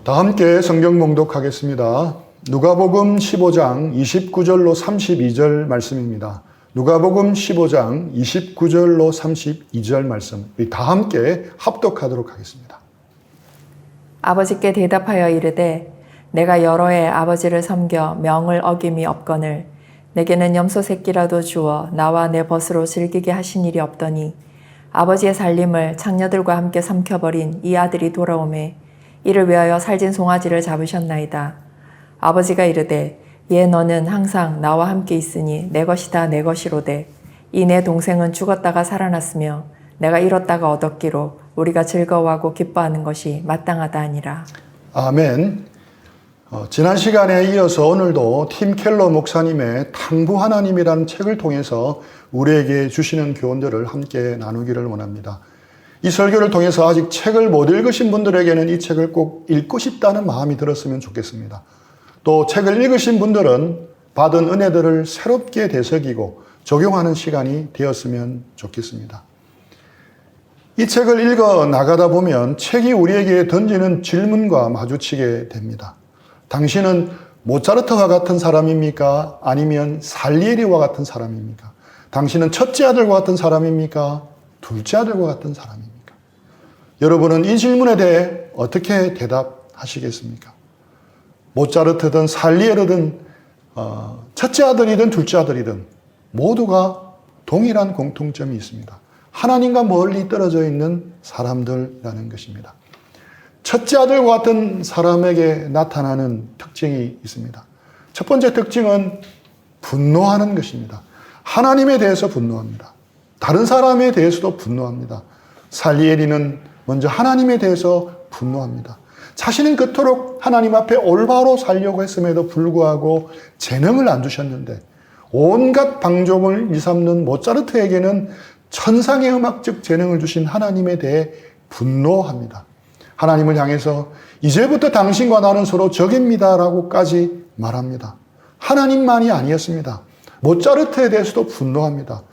다 함께 성경 봉독하겠습니다. 누가복음 15장 29절로 32절 말씀입니다. 누가복음 15장 29절로 32절 말씀, 우리 다 함께 합독하도록 하겠습니다. 아버지께 대답하여 이르되 내가 여러 해 아버지를 섬겨 명을 어김이 없거늘 내게는 염소 새끼라도 주어 나와 내 벗으로 즐기게 하신 일이 없더니 아버지의 살림을 창녀들과 함께 삼켜버린 이 아들이 돌아오매 이를 위하여 살진 송아지를 잡으셨나이다. 아버지가 이르되 얘 너는 항상 나와 함께 있으니 내 것이다 내 것이로되 이 내 동생은 죽었다가 살아났으며 내가 잃었다가 얻었기로 우리가 즐거워하고 기뻐하는 것이 마땅하다 하니라. 아멘. 지난 시간에 이어서 오늘도 팀 켈러 목사님의 탕부 하나님이라는 책을 통해서 우리에게 주시는 교훈들을 함께 나누기를 원합니다. 이 설교를 통해서 아직 책을 못 읽으신 분들에게는 이 책을 꼭 읽고 싶다는 마음이 들었으면 좋겠습니다. 또 책을 읽으신 분들은 받은 은혜들을 새롭게 되새기고 적용하는 시간이 되었으면 좋겠습니다. 이 책을 읽어 나가다 보면 책이 우리에게 던지는 질문과 마주치게 됩니다. 당신은 모차르트와 같은 사람입니까? 아니면 살리에리와 같은 사람입니까? 당신은 첫째 아들과 같은 사람입니까? 둘째 아들과 같은 사람입니까? 여러분은 이 질문에 대해 어떻게 대답하시겠습니까? 모차르트든 살리에르든 첫째 아들이든 둘째 아들이든 모두가 동일한 공통점이 있습니다. 하나님과 멀리 떨어져 있는 사람들이라는 것입니다. 첫째 아들과 같은 사람에게 나타나는 특징이 있습니다. 첫 번째 특징은 분노하는 것입니다. 하나님에 대해서 분노합니다. 다른 사람에 대해서도 분노합니다. 살리에리는 먼저 하나님에 대해서 분노합니다. 자신은 그토록 하나님 앞에 올바로 살려고 했음에도 불구하고 재능을 안 주셨는데 온갖 방종을 일삼는 모차르트에게는 천상의 음악적 재능을 주신 하나님에 대해 분노합니다. 하나님을 향해서 이제부터 당신과 나는 서로 적입니다라고까지 말합니다. 하나님만이 아니었습니다. 모차르트에 대해서도 분노합니다.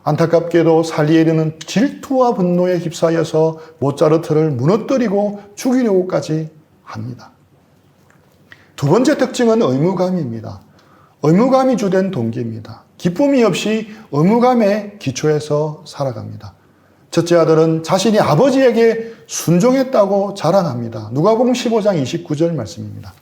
안타깝게도 살리에리는 질투와 분노에 휩싸여서 모차르트를 무너뜨리고 죽이려고까지 합니다. 두 번째 특징은 의무감입니다. 의무감이 주된 동기입니다. 기쁨이 없이 의무감에 기초해서 살아갑니다. 첫째 아들은 자신이 아버지에게 순종했다고 자랑합니다. 누가복음 15장 29절 말씀입니다.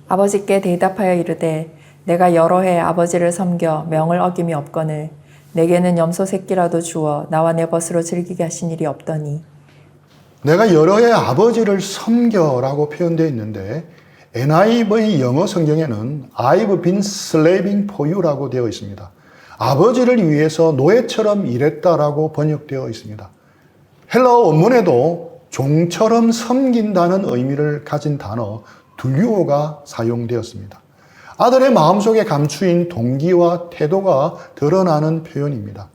아버지께 대답하여 이르되 내가 여러 해 아버지를 섬겨 명을 어김이 없거늘 내게는 염소 새끼라도 주어 나와 내 벗으로 즐기게 하신 일이 없더니. 내가 여러 해 아버지를 섬겨라고 표현되어 있는데 NIV 영어 성경에는 I've been slaving for you라고 되어 있습니다. 아버지를 위해서 노예처럼 일했다라고 번역되어 있습니다. 헬라어 원문에도 종처럼 섬긴다는 의미를 가진 단어 둘리오가 사용되었습니다. 아들의 마음속에 감추인 동기와 태도가 드러나는 표현입니다.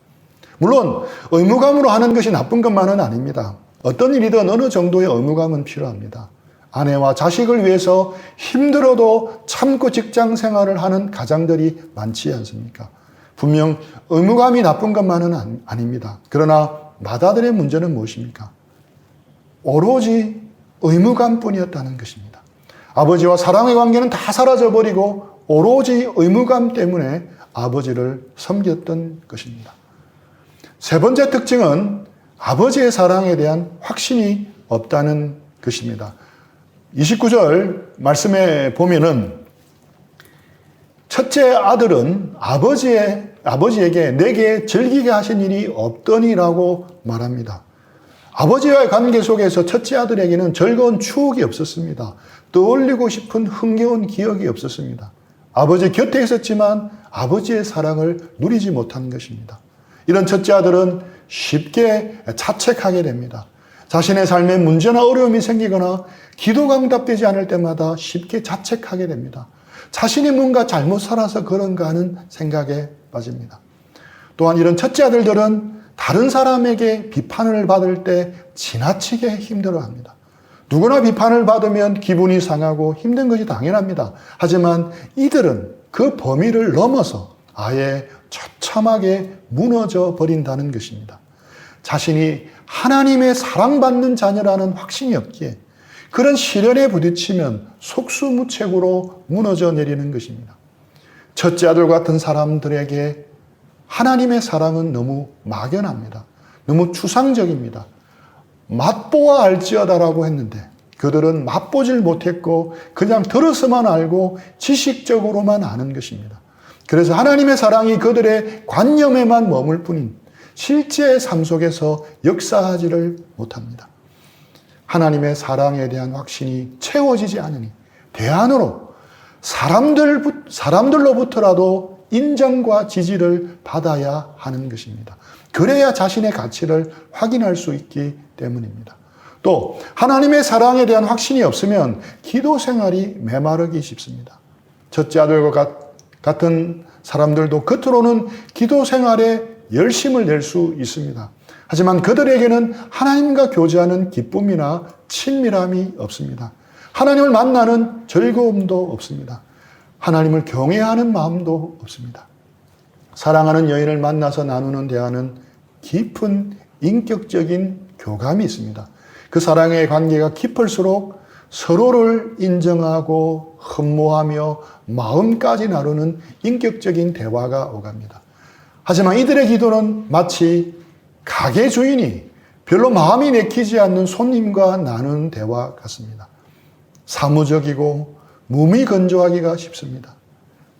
물론 의무감으로 하는 것이 나쁜 것만은 아닙니다. 어떤 일이든 어느 정도의 의무감은 필요합니다. 아내와 자식을 위해서 힘들어도 참고 직장 생활을 하는 가장들이 많지 않습니까? 분명 의무감이 나쁜 것만은 아닙니다. 그러나 맏아들의 문제는 무엇입니까? 오로지 의무감뿐이었다는 것입니다. 아버지와 사랑의 관계는 다 사라져버리고 오로지 의무감 때문에 아버지를 섬겼던 것입니다. 세 번째 특징은 아버지의 사랑에 대한 확신이 없다는 것입니다. 29절 말씀에 보면은 첫째 아들은 아버지에게 내게 즐기게 하신 일이 없더니라고 말합니다. 아버지와의 관계 속에서 첫째 아들에게는 즐거운 추억이 없었습니다. 떠올리고 싶은 흥겨운 기억이 없었습니다. 아버지 곁에 있었지만 아버지의 사랑을 누리지 못한 것입니다. 이런 첫째 아들은 쉽게 자책하게 됩니다. 자신의 삶에 문제나 어려움이 생기거나 기도가 응답되지 않을 때마다 쉽게 자책하게 됩니다. 자신이 뭔가 잘못 살아서 그런가 하는 생각에 빠집니다. 또한 이런 첫째 아들들은 다른 사람에게 비판을 받을 때 지나치게 힘들어합니다. 누구나 비판을 받으면 기분이 상하고 힘든 것이 당연합니다. 하지만 이들은 그 범위를 넘어서 아예 처참하게 무너져 버린다는 것입니다. 자신이 하나님의 사랑받는 자녀라는 확신이 없기에 그런 시련에 부딪히면 속수무책으로 무너져 내리는 것입니다. 첫째 아들 같은 사람들에게 하나님의 사랑은 너무 막연합니다. 너무 추상적입니다. 맛보아 알지어다라고 했는데 그들은 맛보질 못했고 그냥 들어서만 알고 지식적으로만 아는 것입니다. 그래서 하나님의 사랑이 그들의 관념에만 머물 뿐인 실제 삶 속에서 역사하지를 못합니다. 하나님의 사랑에 대한 확신이 채워지지 않으니 대안으로 사람들로부터라도 인정과 지지를 받아야 하는 것입니다. 그래야 자신의 가치를 확인할 수 있기 때문입니다. 또 하나님의 사랑에 대한 확신이 없으면 기도 생활이 메마르기 쉽습니다. 첫째 아들과 같은 사람들도 겉으로는 기도 생활에 열심을 낼 수 있습니다. 하지만 그들에게는 하나님과 교제하는 기쁨이나 친밀함이 없습니다. 하나님을 만나는 즐거움도 없습니다. 하나님을 경외하는 마음도 없습니다. 사랑하는 여인을 만나서 나누는 대화는 깊은 인격적인 교감이 있습니다. 그 사랑의 관계가 깊을수록 서로를 인정하고 흠모하며 마음까지 나누는 인격적인 대화가 오갑니다. 하지만 이들의 기도는 마치 가게 주인이 별로 마음이 내키지 않는 손님과 나누는 대화 같습니다. 사무적이고 무미건조하기가 쉽습니다.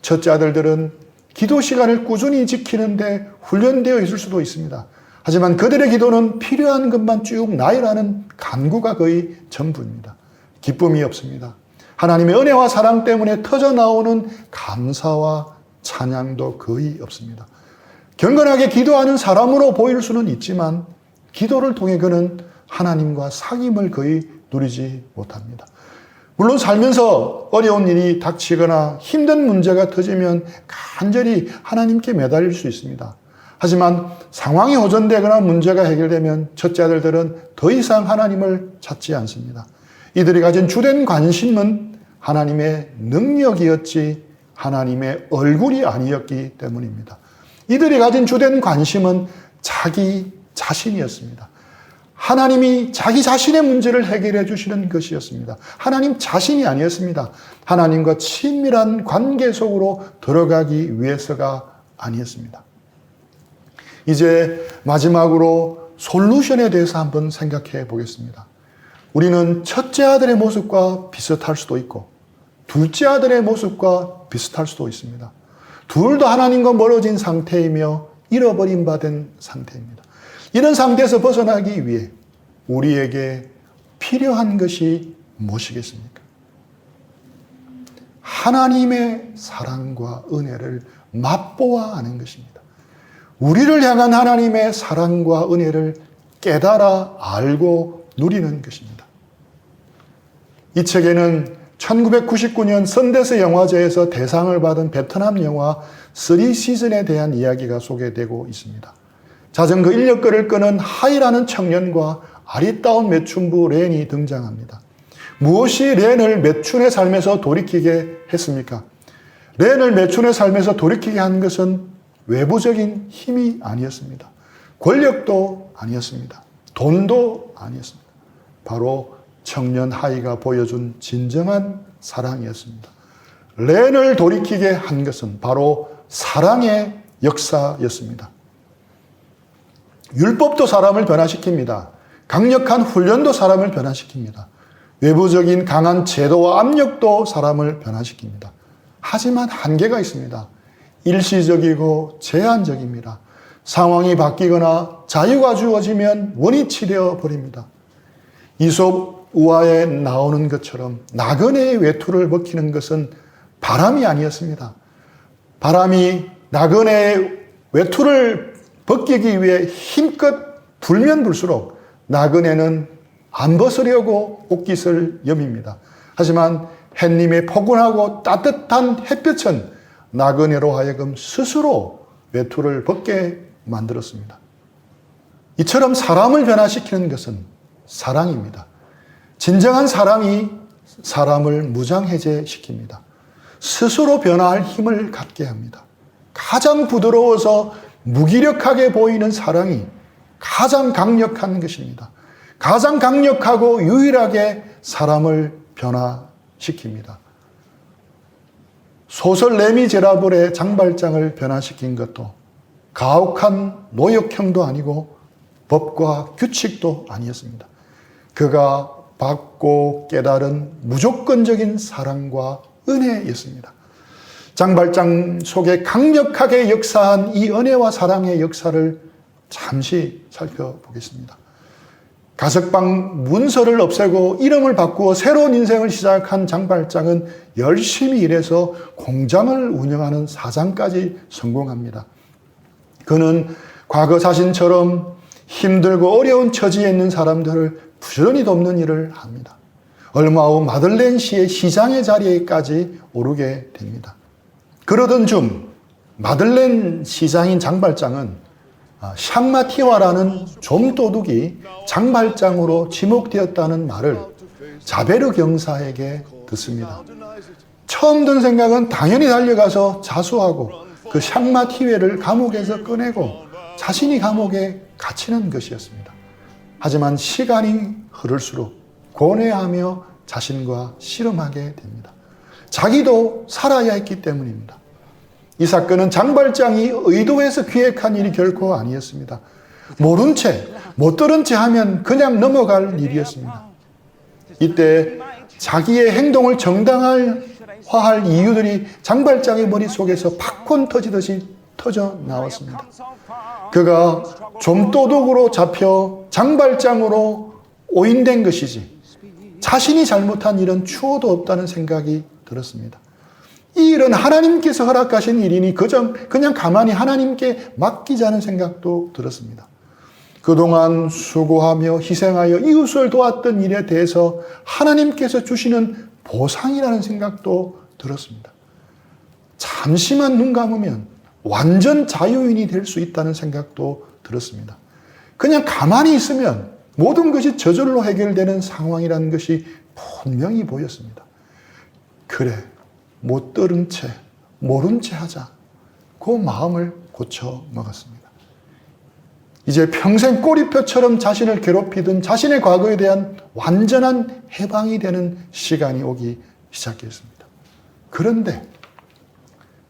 첫째 아들들은 기도 시간을 꾸준히 지키는데 훈련되어 있을 수도 있습니다. 하지만 그들의 기도는 필요한 것만 쭉 나열하는 간구가 거의 전부입니다. 기쁨이 없습니다. 하나님의 은혜와 사랑 때문에 터져나오는 감사와 찬양도 거의 없습니다. 경건하게 기도하는 사람으로 보일 수는 있지만 기도를 통해 그는 하나님과 사귐을 거의 누리지 못합니다. 물론 살면서 어려운 일이 닥치거나 힘든 문제가 터지면 간절히 하나님께 매달릴 수 있습니다. 하지만 상황이 호전되거나 문제가 해결되면 첫째 아들들은 더 이상 하나님을 찾지 않습니다. 이들이 가진 주된 관심은 하나님의 능력이었지 하나님의 얼굴이 아니었기 때문입니다. 이들이 가진 주된 관심은 자기 자신이었습니다. 하나님이 자기 자신의 문제를 해결해 주시는 것이었습니다. 하나님 자신이 아니었습니다. 하나님과 친밀한 관계 속으로 들어가기 위해서가 아니었습니다. 이제 마지막으로 솔루션에 대해서 한번 생각해 보겠습니다. 우리는 첫째 아들의 모습과 비슷할 수도 있고 둘째 아들의 모습과 비슷할 수도 있습니다. 둘 다 하나님과 멀어진 상태이며 잃어버린 바 된 상태입니다. 이런 상태에서 벗어나기 위해 우리에게 필요한 것이 무엇이겠습니까? 하나님의 사랑과 은혜를 맛보아 아는 것입니다. 우리를 향한 하나님의 사랑과 은혜를 깨달아 알고 누리는 것입니다. 이 책에는 1999년 선데스 영화제에서 대상을 받은 베트남 영화 3시즌에 대한 이야기가 소개되고 있습니다. 자전거 인력거를 끄는 하이라는 청년과 아리따운 매춘부 렌이 등장합니다. 무엇이 렌을 매춘의 삶에서 돌이키게 했습니까? 렌을 매춘의 삶에서 돌이키게 한 것은 외부적인 힘이 아니었습니다. 권력도 아니었습니다. 돈도 아니었습니다. 바로 청년 하이가 보여준 진정한 사랑이었습니다. 렌을 돌이키게 한 것은 바로 사랑의 역사였습니다. 율법도 사람을 변화시킵니다. 강력한 훈련도 사람을 변화시킵니다. 외부적인 강한 제도와 압력도 사람을 변화시킵니다. 하지만 한계가 있습니다. 일시적이고 제한적입니다. 상황이 바뀌거나 자유가 주어지면 원위치 되어 버립니다. 이솝 우화에 나오는 것처럼 나그네의 외투를 벗기는 것은 바람이 아니었습니다. 바람이 나그네의 외투를 벗기기 위해 힘껏 불면 불수록 나그네는 안 벗으려고 옷깃을 여밉니다. 하지만 햇님의 포근하고 따뜻한 햇볕은 나그네로 하여금 스스로 외투를 벗게 만들었습니다. 이처럼 사람을 변화시키는 것은 사랑입니다. 진정한 사랑이 사람을 무장해제시킵니다. 스스로 변화할 힘을 갖게 합니다. 가장 부드러워서 무기력하게 보이는 사랑이 가장 강력한 것입니다. 가장 강력하고 유일하게 사람을 변화시킵니다. 소설 레미제라블의 장발장을 변화시킨 것도 가혹한 노역형도 아니고 법과 규칙도 아니었습니다. 그가 받고 깨달은 무조건적인 사랑과 은혜였습니다. 장발장 속에 강력하게 역사한 이 은혜와 사랑의 역사를 잠시 살펴보겠습니다. 가석방 문서를 없애고 이름을 바꾸어 새로운 인생을 시작한 장발장은 열심히 일해서 공장을 운영하는 사장까지 성공합니다. 그는 과거 자신처럼 힘들고 어려운 처지에 있는 사람들을 부지런히 돕는 일을 합니다. 얼마 후 마들렌시의 시장의 자리에까지 오르게 됩니다. 그러던 중 마들렌 시장인 장발장은 샹마티와라는 좀도둑이 장발장으로 지목되었다는 말을 자베르 경사에게 듣습니다. 처음 든 생각은 당연히 달려가서 자수하고 그 샹마티웨를 감옥에서 꺼내고 자신이 감옥에 갇히는 것이었습니다. 하지만 시간이 흐를수록 고뇌하며 자신과 씨름하게 됩니다. 자기도 살아야 했기 때문입니다. 이 사건은 장발장이 의도해서 기획한 일이 결코 아니었습니다. 모른 채, 못 들은 채 하면 그냥 넘어갈 일이었습니다. 이때 자기의 행동을 정당화할 이유들이 장발장의 머릿속에서 팝콘 터지듯이 터져 나왔습니다. 그가 좀도둑으로 잡혀 장발장으로 오인된 것이지 자신이 잘못한 일은 추호도 없다는 생각이 들었습니다. 이 일은 하나님께서 허락하신 일이니 그냥 가만히 하나님께 맡기자는 생각도 들었습니다. 그동안 수고하며 희생하여 이웃을 도왔던 일에 대해서 하나님께서 주시는 보상이라는 생각도 들었습니다. 잠시만 눈 감으면 완전 자유인이 될 수 있다는 생각도 들었습니다. 그냥 가만히 있으면 모든 것이 저절로 해결되는 상황이라는 것이 분명히 보였습니다. 그래, 못 들은 채, 모른 채 하자. 그 마음을 고쳐 먹었습니다. 이제 평생 꼬리표처럼 자신을 괴롭히던 자신의 과거에 대한 완전한 해방이 되는 시간이 오기 시작했습니다. 그런데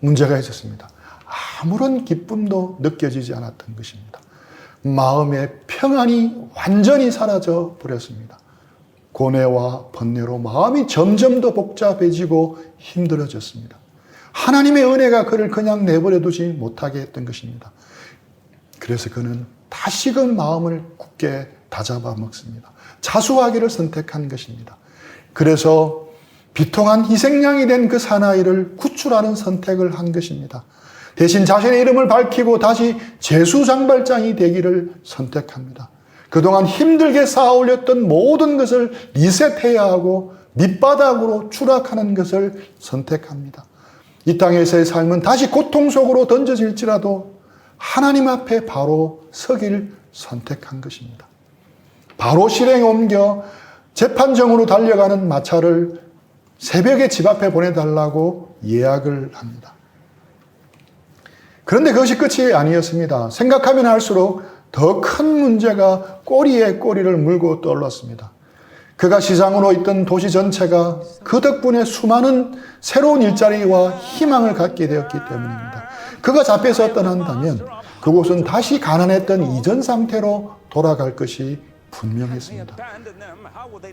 문제가 있었습니다. 아무런 기쁨도 느껴지지 않았던 것입니다. 마음의 평안이 완전히 사라져 버렸습니다. 고뇌와 번뇌로 마음이 점점 더 복잡해지고 힘들어졌습니다. 하나님의 은혜가 그를 그냥 내버려 두지 못하게 했던 것입니다. 그래서 그는 다시금 마음을 굳게 다잡아 먹습니다. 자수하기를 선택한 것입니다. 그래서 비통한 희생양이 된 그 사나이를 구출하는 선택을 한 것입니다. 대신 자신의 이름을 밝히고 다시 제수장발장이 되기를 선택합니다. 그동안 힘들게 쌓아올렸던 모든 것을 리셋해야 하고 밑바닥으로 추락하는 것을 선택합니다. 이 땅에서의 삶은 다시 고통 속으로 던져질지라도 하나님 앞에 바로 서길 선택한 것입니다. 바로 실행에 옮겨 재판정으로 달려가는 마차를 새벽에 집 앞에 보내달라고 예약을 합니다. 그런데 그것이 끝이 아니었습니다. 생각하면 할수록 더 큰 문제가 꼬리에 꼬리를 물고 떠올랐습니다. 그가 시장으로 있던 도시 전체가 그 덕분에 수많은 새로운 일자리와 희망을 갖게 되었기 때문입니다. 그가 잡혀서 떠난다면 그곳은 다시 가난했던 이전 상태로 돌아갈 것이 분명했습니다.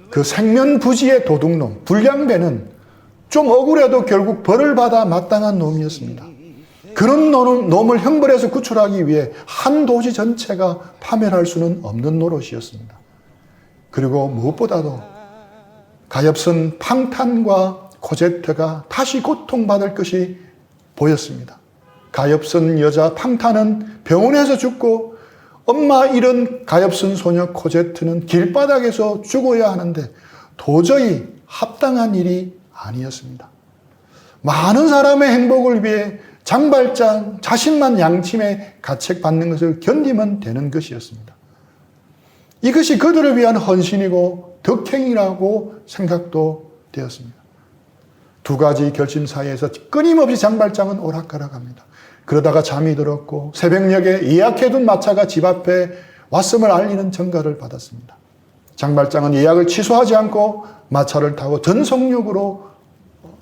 그 생면부지의 도둑놈, 불량배는 좀 억울해도 결국 벌을 받아 마땅한 놈이었습니다. 그런 놈을 형벌해서 구출하기 위해 한 도시 전체가 파멸할 수는 없는 노릇이었습니다. 그리고 무엇보다도 가엾은 팡탄과 코제트가 다시 고통받을 것이 보였습니다. 가엾은 여자 팡탄은 병원에서 죽고 엄마 잃은 가엾은 소녀 코제트는 길바닥에서 죽어야 하는데 도저히 합당한 일이 아니었습니다. 많은 사람의 행복을 위해 장발장 자신만 양침에 가책받는 것을 견디면 되는 것이었습니다. 이것이 그들을 위한 헌신이고 덕행이라고 생각도 되었습니다. 두 가지 결심 사이에서 끊임없이 장발장은 오락가락합니다. 그러다가 잠이 들었고 새벽녘에 예약해둔 마차가 집 앞에 왔음을 알리는 전가를 받았습니다. 장발장은 예약을 취소하지 않고 마차를 타고 전속력으로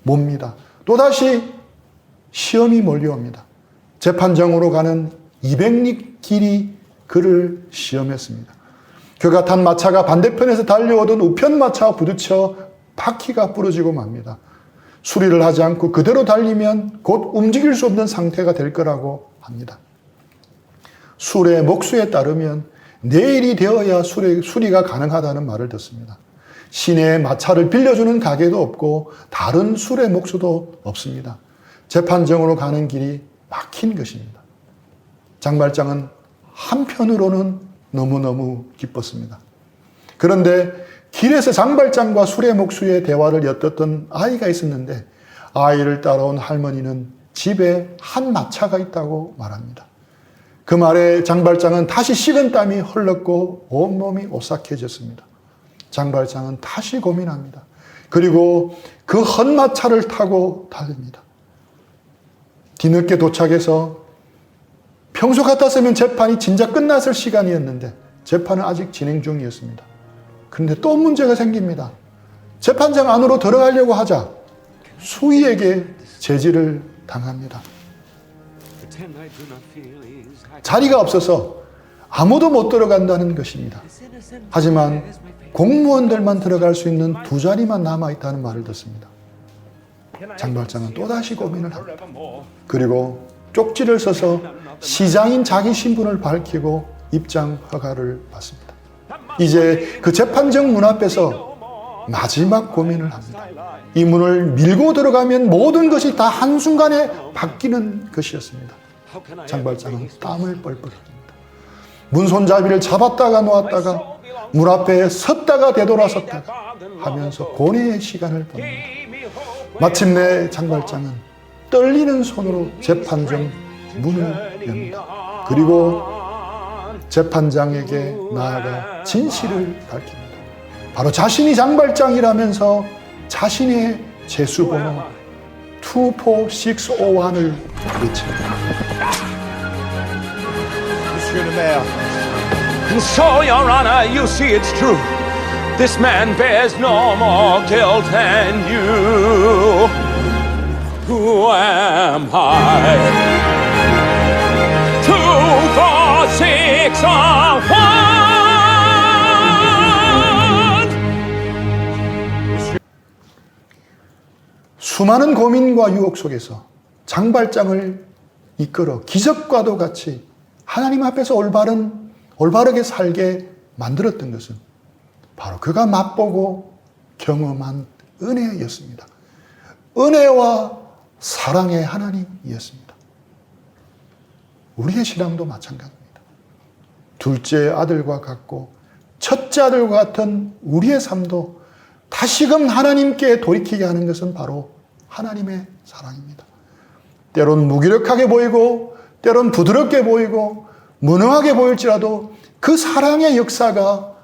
몹니다. 또다시 시험이 몰려옵니다. 재판정으로 가는 200리 길이 그를 시험했습니다. 그가 탄 마차가 반대편에서 달려오던 우편 마차와 부딪혀 바퀴가 부러지고 맙니다. 수리를 하지 않고 그대로 달리면 곧 움직일 수 없는 상태가 될 거라고 합니다. 술의 목수에 따르면 내일이 되어야 수리가 가능하다는 말을 듣습니다. 시내에 마차를 빌려주는 가게도 없고 다른 술의 목수도 없습니다. 재판정으로 가는 길이 막힌 것입니다. 장발장은 한편으로는 너무너무 기뻤습니다. 그런데 길에서 장발장과 술의 목수의 대화를 엿듣던 아이가 있었는데 아이를 따라온 할머니는 집에 한 마차가 있다고 말합니다. 그 말에 장발장은 다시 식은땀이 흘렀고 온몸이 오싹해졌습니다. 장발장은 다시 고민합니다. 그리고 그 헛마차를 타고 달립니다. 뒤늦게 도착해서 평소 같았으면 재판이 진작 끝났을 시간이었는데 재판은 아직 진행 중이었습니다. 그런데 또 문제가 생깁니다. 재판장 안으로 들어가려고 하자 수위에게 제지를 당합니다. 자리가 없어서 아무도 못 들어간다는 것입니다. 하지만 공무원들만 들어갈 수 있는 2자리만 남아있다는 말을 듣습니다. 장발장은 또다시 고민을 합니다. 그리고 쪽지를 써서 시장인 자기 신분을 밝히고 입장 허가를 받습니다. 이제 그 재판정 문 앞에서 마지막 고민을 합니다. 이 문을 밀고 들어가면 모든 것이 다 한순간에 바뀌는 것이었습니다. 장발장은 땀을 뻘뻘 흘립니다. 문손잡이를 잡았다가 놓았다가 문 앞에 섰다가 되돌아섰다가 하면서 고뇌의 시간을 보냅니다. 마침내 장발장은 떨리는 손으로 재판정 문을 엽니다. 그리고 재판장에게 나아가 진실을 밝힙니다. 바로 자신이 장발장이라면서 자신의 재수번호 24601을 외칩니다. And so, Your Honor, you see it's true. This man bears no more guilt than you. Who am I? 2, 4, 6, 1. 수많은 고민과 유혹 속에서 장발장을 이끌어 기적과도 같이 하나님 앞에서 올바르게 살게 만들었던 것은 바로 그가 맛보고 경험한 은혜였습니다. 은혜와 사랑의 하나님이었습니다. 우리의 신앙도 마찬가지입니다. 둘째 아들과 같고 첫째 아들과 같은 우리의 삶도 다시금 하나님께 돌이키게 하는 것은 바로 하나님의 사랑입니다. 때론 무기력하게 보이고 때론 부드럽게 보이고 무능하게 보일지라도 그 사랑의 역사가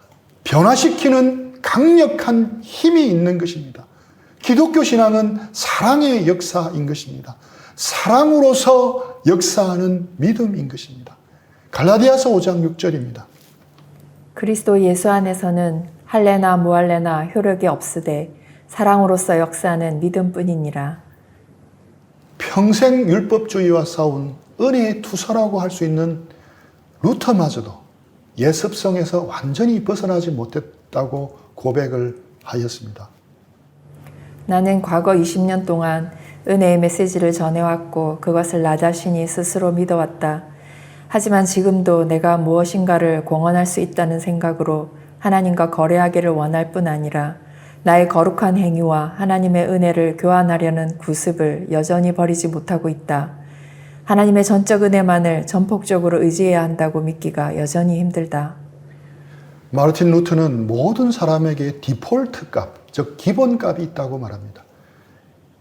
변화시키는 강력한 힘이 있는 것입니다. 기독교 신앙은 사랑의 역사인 것입니다. 사랑으로서 역사하는 믿음인 것입니다. 갈라디아서 5장 6절입니다. 그리스도 예수 안에서는 할례나 무할례나 효력이 없으되 사랑으로서 역사하는 믿음뿐이니라. 평생 율법주의와 싸운 은혜의 투사라고 할 수 있는 루터마저도 예습성에서 완전히 벗어나지 못했다고 고백을 하였습니다. 나는 과거 20년 동안 은혜의 메시지를 전해왔고 그것을 나 자신이 스스로 믿어왔다. 하지만 지금도 내가 무엇인가를 공언할 수 있다는 생각으로 하나님과 거래하기를 원할 뿐 아니라 나의 거룩한 행위와 하나님의 은혜를 교환하려는 구습을 여전히 버리지 못하고 있다. 하나님의 전적 은혜만을 전폭적으로 의지해야 한다고 믿기가 여전히 힘들다. 마르틴 루터는 모든 사람에게 디폴트 값, 즉 기본값이 있다고 말합니다.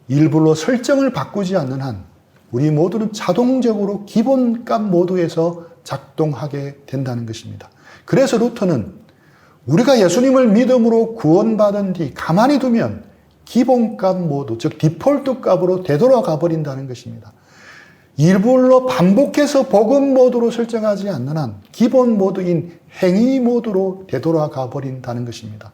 일부러 설정을 바꾸지 않는 한 우리 모두는 자동적으로 기본값 모드에서 작동하게 된다는 것입니다. 그래서 루터는 우리가 예수님을 믿음으로 구원받은 뒤 가만히 두면 기본값 모드, 즉 디폴트 값으로 되돌아가 버린다는 것입니다. 일부러 반복해서 복음 모드로 설정하지 않는 한 기본 모드인 행위 모드로 되돌아가 버린다는 것입니다.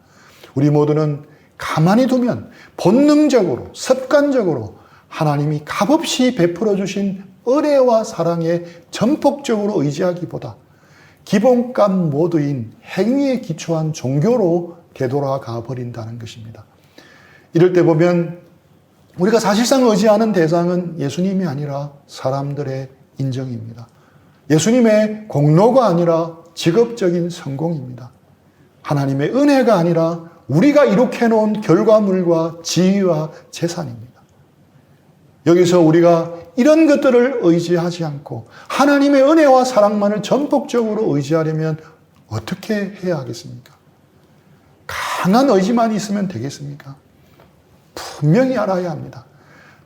우리 모두는 가만히 두면 본능적으로 습관적으로 하나님이 값없이 베풀어 주신 은혜와 사랑에 전폭적으로 의지하기보다 기본값 모드인 행위에 기초한 종교로 되돌아가 버린다는 것입니다. 이럴 때 보면 우리가 사실상 의지하는 대상은 예수님이 아니라 사람들의 인정입니다. 예수님의 공로가 아니라 직업적인 성공입니다. 하나님의 은혜가 아니라 우리가 이룩해 놓은 결과물과 지위와 재산입니다. 여기서 우리가 이런 것들을 의지하지 않고 하나님의 은혜와 사랑만을 전폭적으로 의지하려면 어떻게 해야 하겠습니까? 강한 의지만 있으면 되겠습니까? 분명히 알아야 합니다.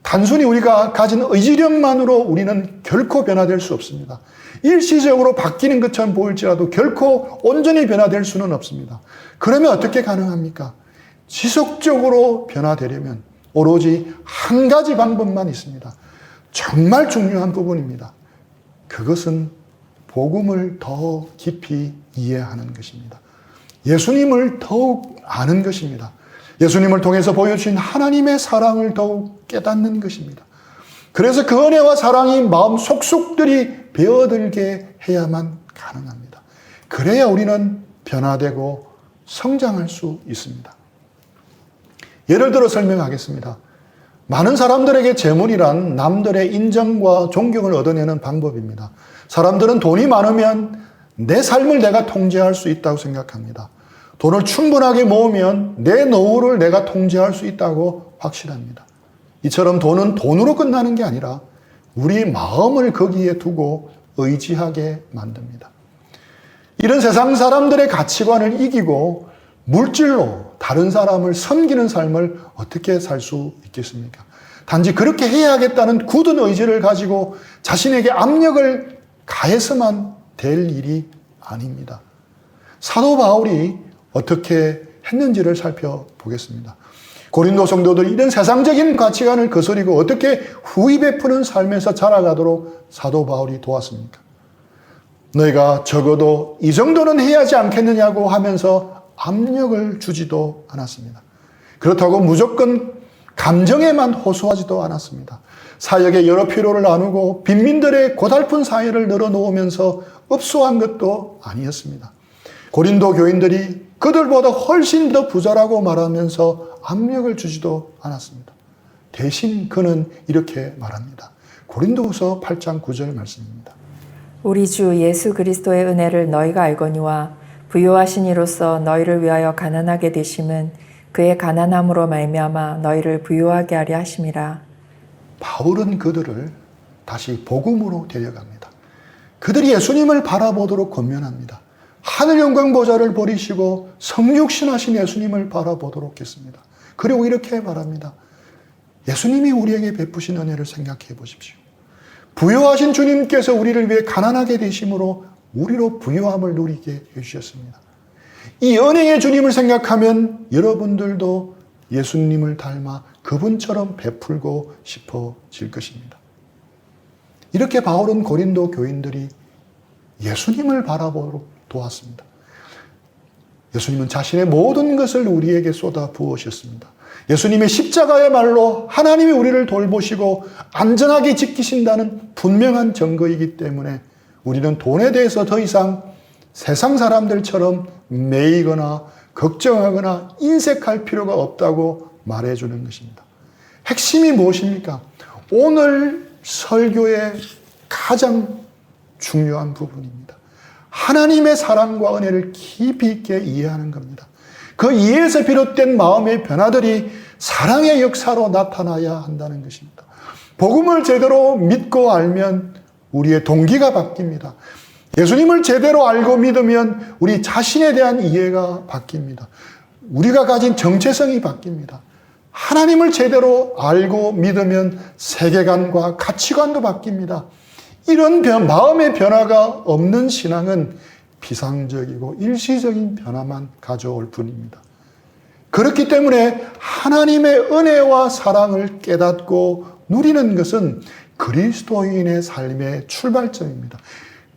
단순히 우리가 가진 의지력만으로 우리는 결코 변화될 수 없습니다. 일시적으로 바뀌는 것처럼 보일지라도 결코 온전히 변화될 수는 없습니다. 그러면 어떻게 가능합니까? 지속적으로 변화되려면 오로지 한 가지 방법만 있습니다. 정말 중요한 부분입니다. 그것은 복음을 더 깊이 이해하는 것입니다. 예수님을 더욱 아는 것입니다. 예수님을 통해서 보여주신 하나님의 사랑을 더욱 깨닫는 것입니다. 그래서 그 은혜와 사랑이 마음 속속들이 배어들게 해야만 가능합니다. 그래야 우리는 변화되고 성장할 수 있습니다. 예를 들어 설명하겠습니다. 많은 사람들에게 재물이란 남들의 인정과 존경을 얻어내는 방법입니다. 사람들은 돈이 많으면 내 삶을 내가 통제할 수 있다고 생각합니다. 돈을 충분하게 모으면 내 노후를 내가 통제할 수 있다고 확신합니다. 이처럼 돈은 돈으로 끝나는 게 아니라 우리 마음을 거기에 두고 의지하게 만듭니다. 이런 세상 사람들의 가치관을 이기고 물질로 다른 사람을 섬기는 삶을 어떻게 살 수 있겠습니까? 단지 그렇게 해야겠다는 굳은 의지를 가지고 자신에게 압력을 가해서만 될 일이 아닙니다. 사도 바울이 어떻게 했는지를 살펴보겠습니다. 고린도 성도들이 이런 세상적인 가치관을 거스리고 어떻게 후히 베푸는 삶에서 자라가도록 사도 바울이 도왔습니까? 너희가 적어도 이 정도는 해야지 않겠느냐고 하면서 압력을 주지도 않았습니다. 그렇다고 무조건 감정에만 호소하지도 않았습니다. 사역의 여러 필요를 나누고 빈민들의 고달픈 사회를 늘어놓으면서 읍소한 것도 아니었습니다. 고린도 교인들이 그들보다 훨씬 더 부자라고 말하면서 압력을 주지도 않았습니다. 대신 그는 이렇게 말합니다. 고린도후서 8장 9절 말씀입니다. 우리 주 예수 그리스도의 은혜를 너희가 알거니와 부요하신 이로써 너희를 위하여 가난하게 되심은 그의 가난함으로 말미암아 너희를 부요하게 하려 하심이라. 바울은 그들을 다시 복음으로 데려갑니다. 그들이 예수님을 바라보도록 권면합니다. 하늘 영광 보좌를 버리시고 성육신하신 예수님을 바라보도록 했습니다. 그리고 이렇게 말합니다. 예수님이 우리에게 베푸신 은혜를 생각해 보십시오. 부요하신 주님께서 우리를 위해 가난하게 되심으로 우리로 부요함을 누리게 해주셨습니다. 이 은혜의 주님을 생각하면 여러분들도 예수님을 닮아 그분처럼 베풀고 싶어질 것입니다. 이렇게 바울은 고린도 교인들이 예수님을 바라보도록 도왔습니다. 예수님은 자신의 모든 것을 우리에게 쏟아 부으셨습니다. 예수님의 십자가야말로 하나님이 우리를 돌보시고 안전하게 지키신다는 분명한 증거이기 때문에 우리는 돈에 대해서 더 이상 세상 사람들처럼 매이거나 걱정하거나 인색할 필요가 없다고 말해주는 것입니다. 핵심이 무엇입니까? 오늘 설교의 가장 중요한 부분입니다. 하나님의 사랑과 은혜를 깊이 있게 이해하는 겁니다. 그 이해에서 비롯된 마음의 변화들이 사랑의 역사로 나타나야 한다는 것입니다. 복음을 제대로 믿고 알면 우리의 동기가 바뀝니다. 예수님을 제대로 알고 믿으면 우리 자신에 대한 이해가 바뀝니다. 우리가 가진 정체성이 바뀝니다. 하나님을 제대로 알고 믿으면 세계관과 가치관도 바뀝니다. 이런 마음의 변화가 없는 신앙은 비상적이고 일시적인 변화만 가져올 뿐입니다. 그렇기 때문에 하나님의 은혜와 사랑을 깨닫고 누리는 것은 그리스도인의 삶의 출발점입니다.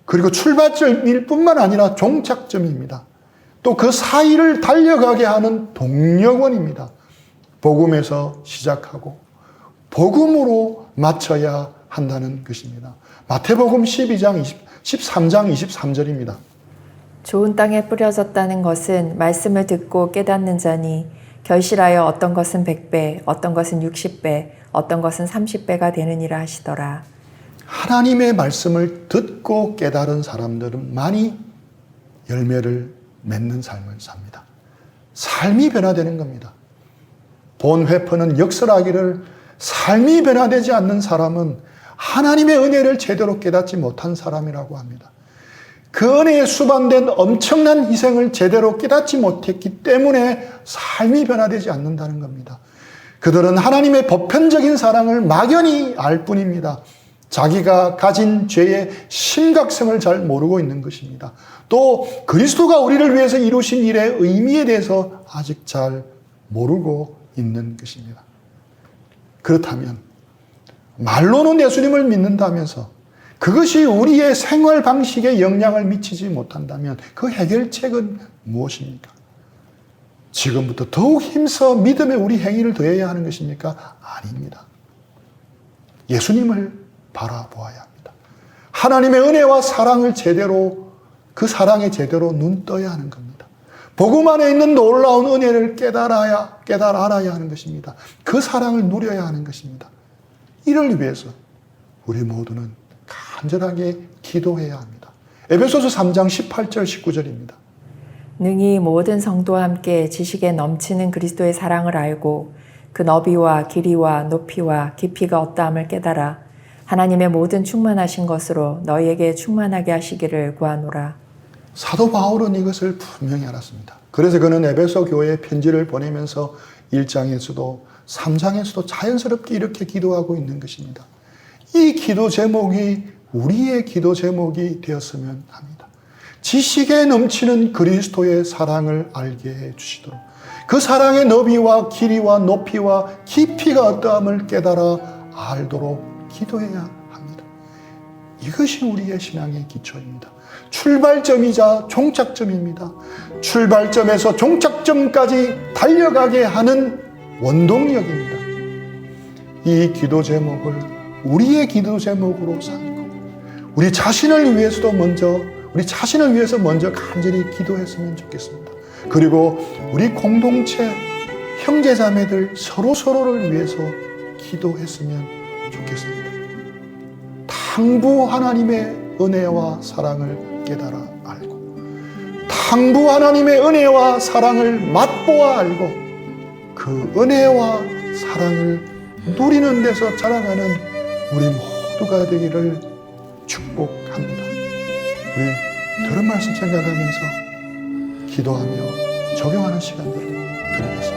그리고 출발점일 뿐만 아니라 종착점입니다. 또 그 사이를 달려가게 하는 동력원입니다. 복음에서 시작하고 복음으로 마쳐야 한다는 것입니다. 마태복음 13장 23절입니다. 좋은 땅에 뿌려졌다는 것은 말씀을 듣고 깨닫는 자니 결실하여 어떤 것은 100배, 어떤 것은 60배, 어떤 것은 30배가 되느니라 하시더라. 하나님의 말씀을 듣고 깨달은 사람들은 많이 열매를 맺는 삶을 삽니다. 삶이 변화되는 겁니다. 본 회퍼는 역설하기를 삶이 변화되지 않는 사람은 하나님의 은혜를 제대로 깨닫지 못한 사람이라고 합니다. 그 은혜에 수반된 엄청난 희생을 제대로 깨닫지 못했기 때문에 삶이 변화되지 않는다는 겁니다. 그들은 하나님의 보편적인 사랑을 막연히 알 뿐입니다. 자기가 가진 죄의 심각성을 잘 모르고 있는 것입니다. 또 그리스도가 우리를 위해서 이루신 일의 의미에 대해서 아직 잘 모르고 있는 것입니다. 그렇다면 말로는 예수님을 믿는다면서 그것이 우리의 생활 방식에 영향을 미치지 못한다면 그 해결책은 무엇입니까? 지금부터 더욱 힘써 믿음에 우리 행위를 더해야 하는 것입니까? 아닙니다. 예수님을 바라보아야 합니다. 하나님의 은혜와 사랑을 제대로, 그 사랑에 제대로 눈 떠야 하는 겁니다. 복음 안에 있는 놀라운 은혜를 깨달아야 하는 것입니다. 그 사랑을 누려야 하는 것입니다. 이를 위해서 우리 모두는 간절하게 기도해야 합니다. 에베소서 3장 18절 19절입니다. 능히 모든 성도와 함께 지식에 넘치는 그리스도의 사랑을 알고 그 너비와 길이와 높이와 깊이가 어떠함을 깨달아 하나님의 모든 충만하신 것으로 너희에게 충만하게 하시기를 구하노라. 사도 바울은 이것을 분명히 알았습니다. 그래서 그는 에베소 교회에 편지를 보내면서 1장에서도 3장에서도 자연스럽게 이렇게 기도하고 있는 것입니다. 이 기도 제목이 우리의 기도 제목이 되었으면 합니다. 지식에 넘치는 그리스도의 사랑을 알게 해 주시도록 그 사랑의 너비와 길이와 높이와 깊이가 어떠함을 깨달아 알도록 기도해야 합니다. 이것이 우리의 신앙의 기초입니다. 출발점이자 종착점입니다. 출발점에서 종착점까지 달려가게 하는 원동력입니다. 이 기도 제목을 우리의 기도 제목으로 삼고 우리 자신을 위해서 먼저 간절히 기도했으면 좋겠습니다. 그리고 우리 공동체 형제자매들 서로를 위해서 기도했으면 좋겠습니다. 탕부 하나님의 은혜와 사랑을 깨달아 알고 탕부 하나님의 은혜와 사랑을 맛보아 알고 그 은혜와 사랑을 누리는 데서 자라가는 우리 모두가 되기를 축복합니다. 우리 들은 말씀 생각하면서 기도하며 적용하는 시간들을 드리겠습니다.